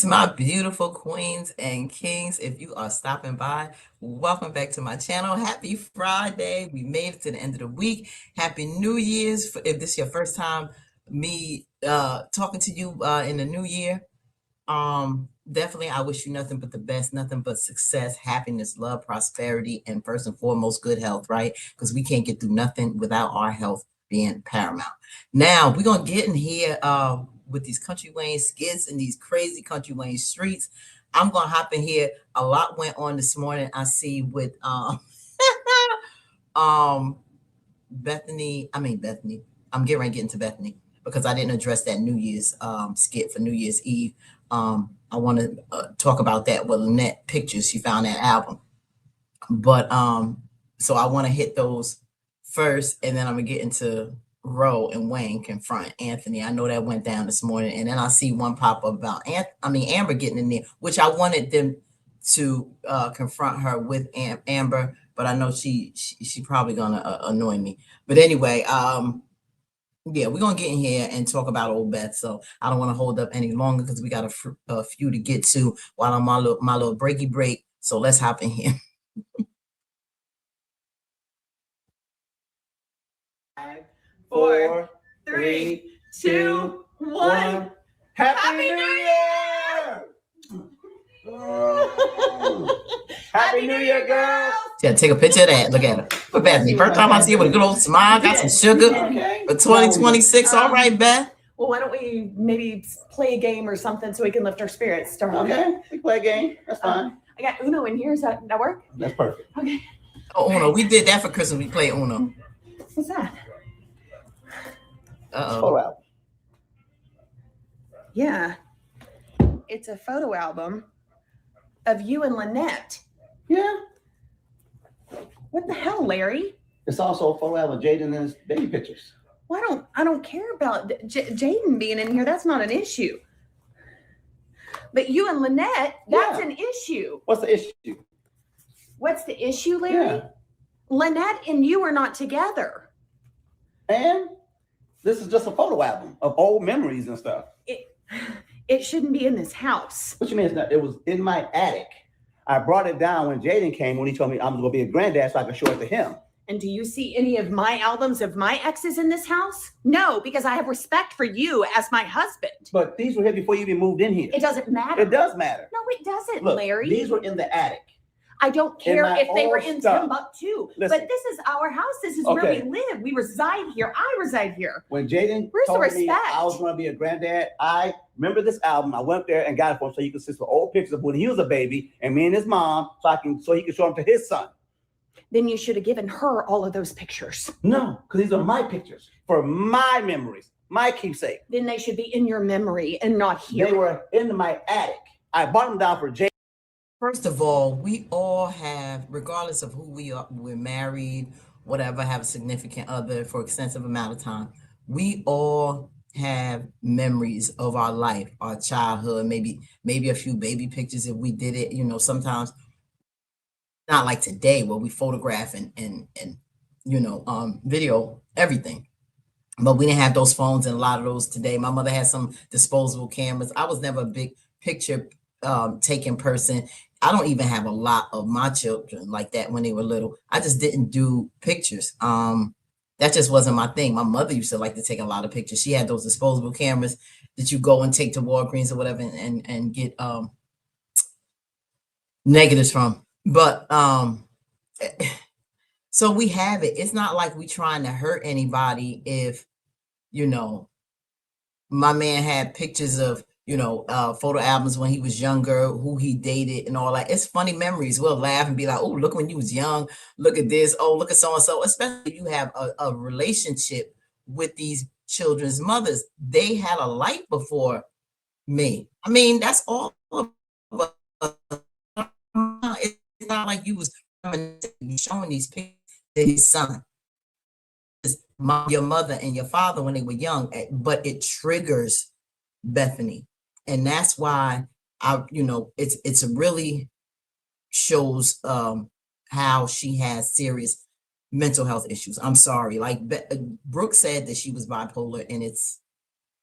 Greetings, my beautiful queens and kings. If you are stopping by, welcome back to my channel. Happy Friday. We made it to the end of the week. Happy New Year's. If this is your first time me talking to you in the new year, definitely I wish you nothing but the best, nothing but success, happiness, love, prosperity, and first and foremost, good health, right? Because we can't get through nothing without our health being paramount. Now, we're going to get in here with these country lane skits and these crazy country lane streets. I'm going to hop in here. A lot went on this morning, I see, with Bethany. I'm getting ready to get into Bethany because I didn't address that New Year's skit for New Year's Eve. I want to talk about that with Lynette Pictures. She found that album. But so I want to hit those first, and then I'm gonna get into Roe and Wayne confront Anthony. I know that went down this morning, and then I see one pop up about Amber getting in there, which I wanted them to confront her with Amber, but I know she probably gonna annoy me. But anyway, yeah, we're gonna get in here and talk about old Beth. So I don't want to hold up any longer because we got a few to get to while I'm on my little breaky break. So let's hop in here. 5, 4, 3, 2, 1. Happy New Year! Happy New Year, girls! Yeah, take a picture of that. Look at her. But Bethany, first time I see her with a good old smile, got some sugar for 2026. All right, Beth. Well, why don't we maybe play a game or something so we can lift our spirits? Start. Okay, we play a game. That's fine. I got Uno in here. Does that work? That's perfect. Okay. Oh, Uno. We did that for Christmas. We played Uno. What's that? Photo album. Yeah. It's a photo album of you and Lynette. Yeah. What the hell, Larry? It's also a photo album of Jaden and his baby pictures. Well, I don't care about Jaden being in here. That's not an issue. But you and Lynette, that's an issue. What's the issue? What's the issue, Larry? Yeah. Lynette and you are not together. And this is just a photo album of old memories and stuff. It shouldn't be in this house. What you mean it's not? It was in my attic. I brought it down when Jaden came, when he told me I was going to be a granddad so I could show it to him. And do you see any of my albums of my exes in this house? No, because I have respect for you as my husband. But these were here before you even moved in here. It doesn't matter. It does matter. No, it doesn't, Look, Larry. these were in the attic. I don't care if they were old in stuff. Timbuktu. Listen. But this is our house. This is where we live. We reside here. I reside here. When Jaden Where's the told me respect? I was going to be a granddad, I remember this album. I went there and got it for him so you could see some old pictures of when he was a baby and me and his mom, so he could show them to his son. Then you should have given her all of those pictures. No, because these are my pictures for my memories, my keepsake. Then they should be in your memory and not here. They were in my attic. I bought them down for Jaden. First of all, we all have, regardless of who we are, we're married, whatever, have a significant other for extensive amount of time. We all have memories of our life, our childhood, maybe a few baby pictures if we did it. You know, sometimes not like today where we photograph and video everything. But we didn't have those phones and a lot of those today. My mother had some disposable cameras. I was never a big picture taking person. I don't even have a lot of my children like that when they were little. I just didn't do pictures. That just wasn't my thing. My mother used to like to take a lot of pictures. She had those disposable cameras that you go and take to Walgreens or whatever and get negatives from. But so we have it. It's not like we trying to hurt anybody. If my man had pictures of photo albums when he was younger, who he dated and all that. It's funny memories. We'll laugh and be like, oh, look when you was young. Look at this. Oh, look at so-and-so. Especially if you have a relationship with these children's mothers. They had a life before me. I mean, that's all of us. It's not like you was showing these pictures to his son. Your mother and your father when they were young, but it triggers Bethany. And that's why it's really shows how she has serious mental health issues. I'm sorry. Like Brooke said that she was bipolar and it's,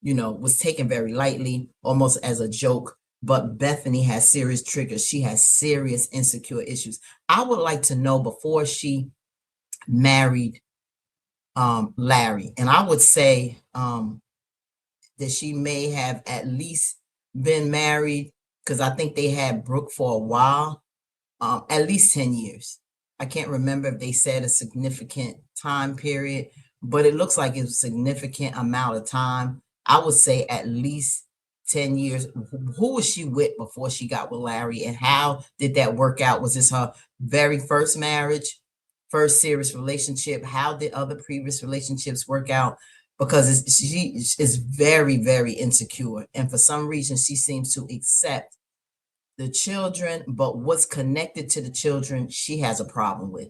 was taken very lightly, almost as a joke. but Bethany has serious triggers. She has serious insecure issues. I would like to know before she married Larry, and I would say that she may have at least been married, because I think they had Brooke for a while, at least 10 years. I can't remember if they said a significant time period, but it looks like it was a significant amount of time. I would say at least 10 years. Who was she with before she got with Larry, and how did that work out? Was this her very first marriage, first serious relationship? How did other previous relationships work out? Because she is very, very insecure. And for some reason, she seems to accept the children, but what's connected to the children, she has a problem with.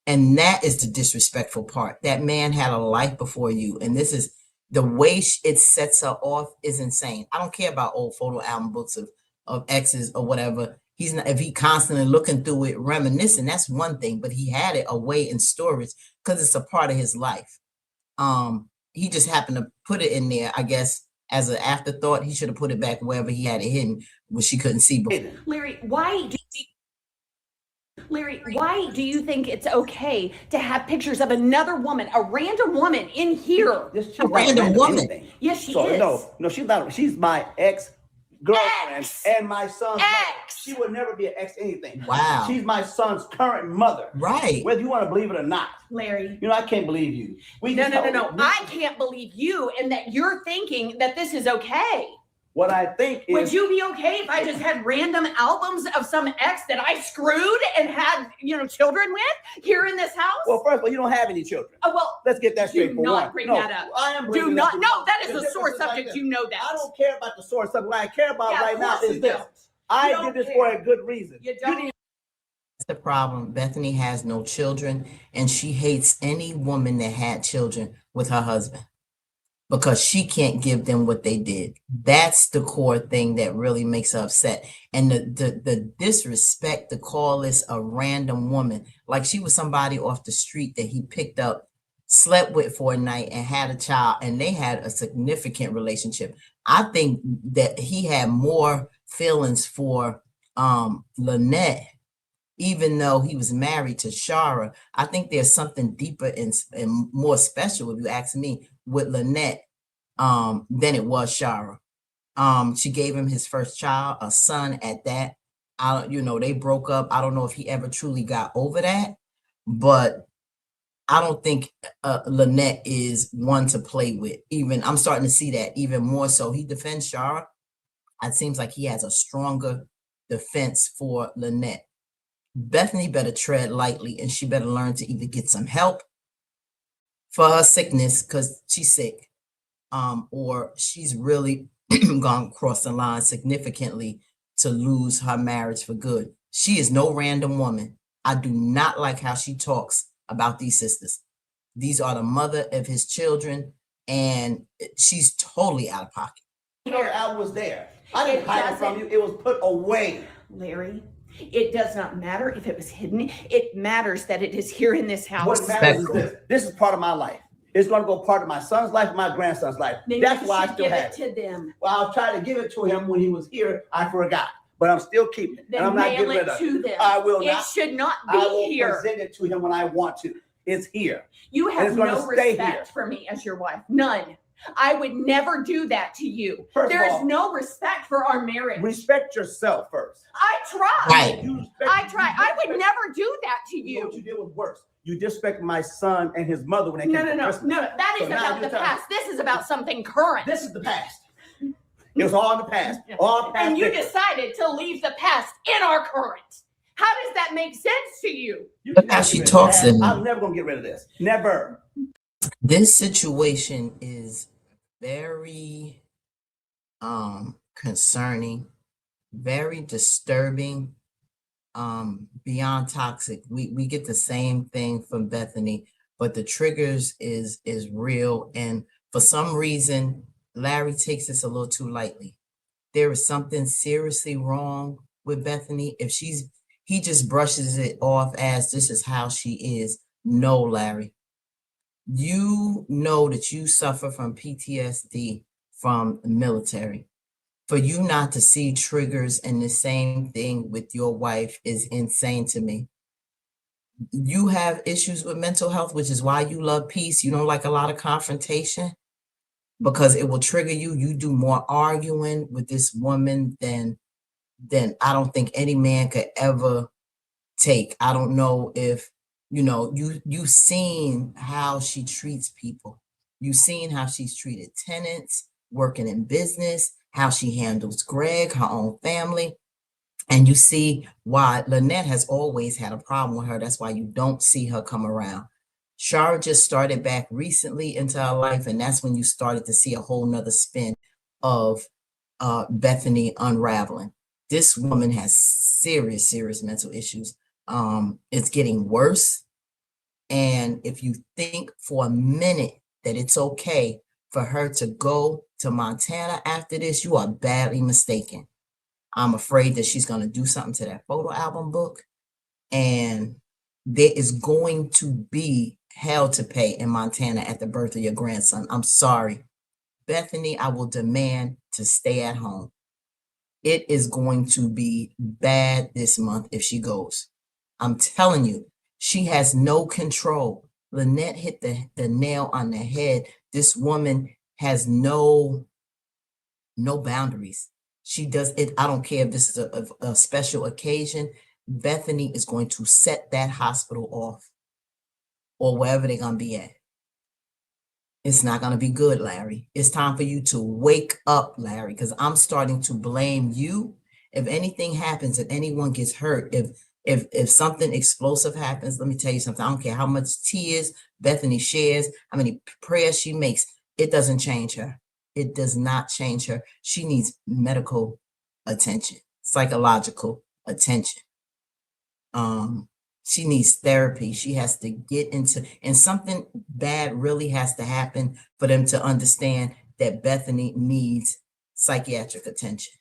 And that is the disrespectful part. That man had a life before you. And this is the way it sets her off is insane. I don't care about old photo album books of exes or whatever. He's not, if he constantly looking through it, reminiscing, that's one thing, but he had it away in storage because it's a part of his life. He just happened to put it in there, I guess, as an afterthought. He should have put it back wherever he had it hidden, where she couldn't see before. Larry, why do you think it's okay to have pictures of another woman, a random woman in here? A random woman? Anything. Yes, she is. No, she's not. She's my ex-girlfriend and my son's mother. She would never be an ex anything. Wow. She's my son's current mother. Right. Whether you want to believe it or not. Larry. You know, I can't believe you. No. I can't believe you and that you're thinking that this is okay. What I think is... Would you be okay if I just had random albums of some ex that I screwed and had, children with here in this house? Well, first of all, you don't have any children. Well, let's get that straight. Do not bring that up. I am do not. Up. No, that is a sore subject. You know that. I don't care about the sore subject. What I care about right now is this. I did this for a good reason. You don't. That's the problem. Bethany has no children, and she hates any woman that had children with her husband, because she can't give them what they did. That's the core thing that really makes her upset. And the disrespect to call this a random woman, like she was somebody off the street that he picked up, slept with for a night, and had a child, and they had a significant relationship. I think that he had more feelings for Lynette, even though he was married to Shara. I think there's something deeper and more special, if you ask me, with Lynette than it was Shara. She gave him his first child, a son at that. They broke up. I don't know if he ever truly got over that, but I don't think Lynette is one to play with. Even I'm starting to see that even more so. He defends Shara. It seems like he has a stronger defense for Lynette. Bethany better tread lightly, and she better learn to either get some help for her sickness, because she's sick, or she's really gone across the line significantly to lose her marriage for good. She is no random woman. I do not like how she talks about these sisters. These are the mother of his children, and she's totally out of pocket. The album was there. I didn't hide it from you. It was put away. Larry, it does not matter if it was hidden. It matters that it is here in this house. What matters is this. This is part of my life. It's going to go part of my son's life and my grandson's life. Then that's why I still have it. To them. Well, I'll try to give it to him when he was here. I forgot. But I'm still keeping it. Then and I'm not mail getting rid of it to them. I will not. It should not be I will here. present it to him when I want to. It's here. You have no respect here. for me as your wife. None. I would never do that to you. There is no respect for our marriage. Respect yourself first. I try. Right. I try. I would never do that to you. What you did was worse. You disrespected my son and his mother when they came to Christmas. No. That is about the past. This is about something current. This is the past. It was all in the past. All past. And you decided to leave the past in our current. How does that make sense to you? Look how she talks to me. I'm never going to get rid of this. Never. This situation is very concerning, very disturbing, beyond toxic. We get the same thing from Bethany, but the triggers is real, and for some reason Larry takes this a little too lightly. There is something seriously wrong with Bethany. If he just brushes it off as this is how she is. No, Larry. You know that you suffer from PTSD from the military. For you not to see triggers and the same thing with your wife is insane to me. You have issues with mental health, which is why you love peace. You don't like a lot of confrontation because it will trigger you. You do more arguing with this woman than I don't think any man could ever take. I don't know if you've seen how she treats people. You've seen how she's treated tenants, working in business, how she handles Greg, her own family. And you see why Lynette has always had a problem with her. That's why you don't see her come around. Shara just started back recently into her life, and that's when you started to see a whole nother spin of Bethany unraveling. This woman has serious, serious mental issues. It's getting worse. And if you think for a minute that it's okay for her to go to Montana after this, you are badly mistaken. I'm afraid that she's going to do something to that photo album book. And there is going to be hell to pay in Montana at the birth of your grandson. I'm sorry. Bethany, I will demand to stay at home. It is going to be bad this month if she goes. I'm telling you, she has no control. Lynette hit the nail on the head. This woman has no boundaries. She does it. I don't care if this is a special occasion. Bethany is going to set that hospital off or wherever they're going to be at. It's not going to be good, Larry. It's time for you to wake up, Larry, because I'm starting to blame you. If anything happens, if anyone gets hurt, if something explosive happens, let me tell you something. I don't care how much tears Bethany shares, how many prayers she makes. It doesn't change her. It does not change her. She needs medical attention, psychological attention. She needs therapy. She has to get into, and something bad really has to happen for them to understand that Bethany needs psychiatric attention.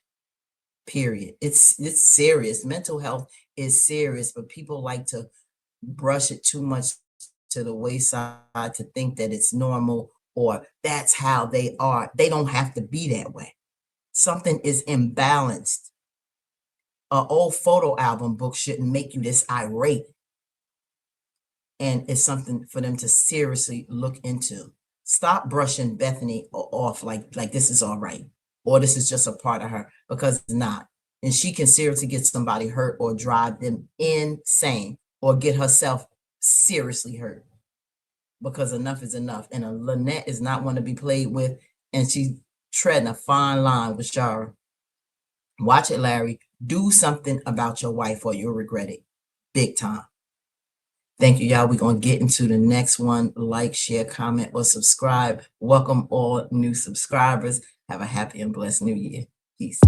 Period. It's serious. Mental health is serious, but people like to brush it too much to the wayside to think that it's normal or that's how they are. They don't have to be that way. Something is imbalanced. An old photo album book shouldn't make you this irate. And it's something for them to seriously look into. Stop brushing Bethany off like this is all right, or this is just a part of her, because it's not. And she can seriously get somebody hurt or drive them insane or get herself seriously hurt, because enough is enough. And Lynette is not one to be played with, and she's treading a fine line with Shara. Watch it, Larry. Do something about your wife or you'll regret it big time. Thank you, y'all. We're going to get into the next one. Like, share, comment, or subscribe. Welcome all new subscribers. Have a happy and blessed new year. Peace.